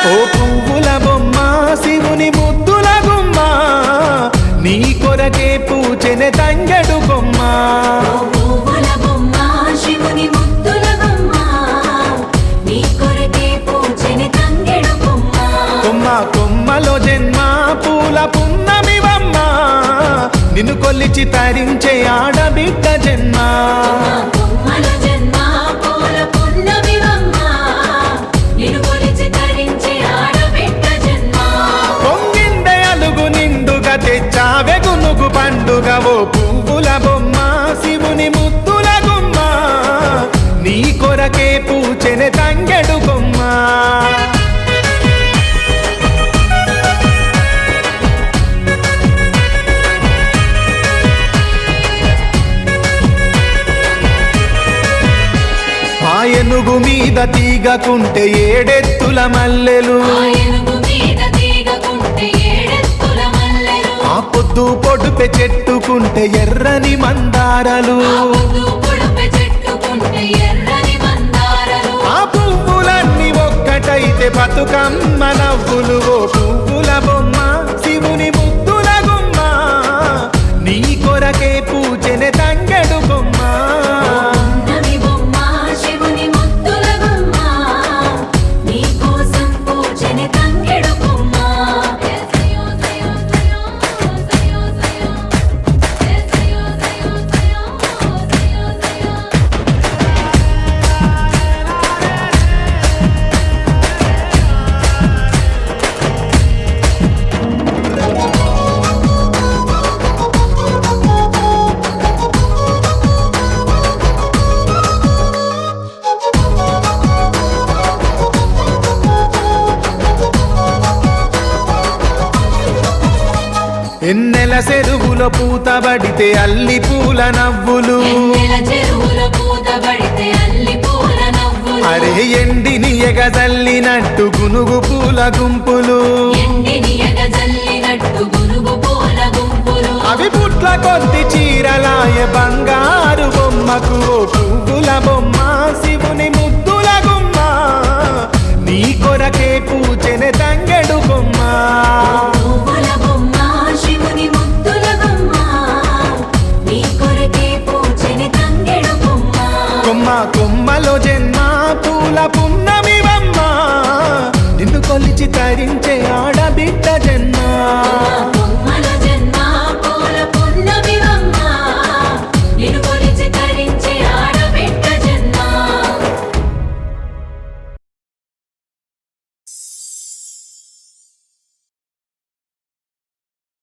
ఓ పువ్వుల బొమ్మ శివుని ముద్దుల గుమ్మ నీ కొరకే పూచెనే తంగెడు కొమ్మ పువ్వుల బొమ్మ శివుని ముద్దుల బొమ్మ నీ కొరకే పూచెనే తంగెడు కొమ్మ కొమ్మ కొమ్మలో జన్మ పూల పున్నమివమ్మ నిన్ను కొల్లిచి తరించే ఆడబిడ్డ జన్మ కొమ్మలో జన్మ పూల పున్నమివమ్మ నిన్ను కొలిచి తరించే ఆడబిడ్డ జన్మ పొంగిందే అలుగు నిండుగా తెచ్చావె గునుగు పండుగ ఓ పువ్వుల బొమ్మ శివుని ముద్దుల గుమ్మ నీ కొరకే పూచెనే తంగెడు కొమ్మ ఏనుగు మీద తీగకుంటే ఏడెత్తుల మల్లెలు ఆ పొద్దు పొడుపె చెట్టుకుంటే ఎర్రని మందారలు ఆ పువ్వులన్నీ ఒక్కటైతే బతుకమ్మ నవ్వులు ఓ పువ్వుల బొమ్మ శివుని ముద్దుల గుమ్మ నీ కొరకే పూచెనే తంగెడు కొమ్మ ఎన్నెల చెరువులో పూతబడితే అల్లి పూల నవ్వులు అరే ఎండిని ఎగజల్లినట్టు గునుగు పూల గుంపులు అవి పుట్ల కొద్ది చీరలాయ బంగారు బొమ్మకు ఓ పువ్వుల బొమ్మ శివుని ముద్దుల గుమ్మ నీ కొరకే పూచెనే తంగెడు కొమ్మ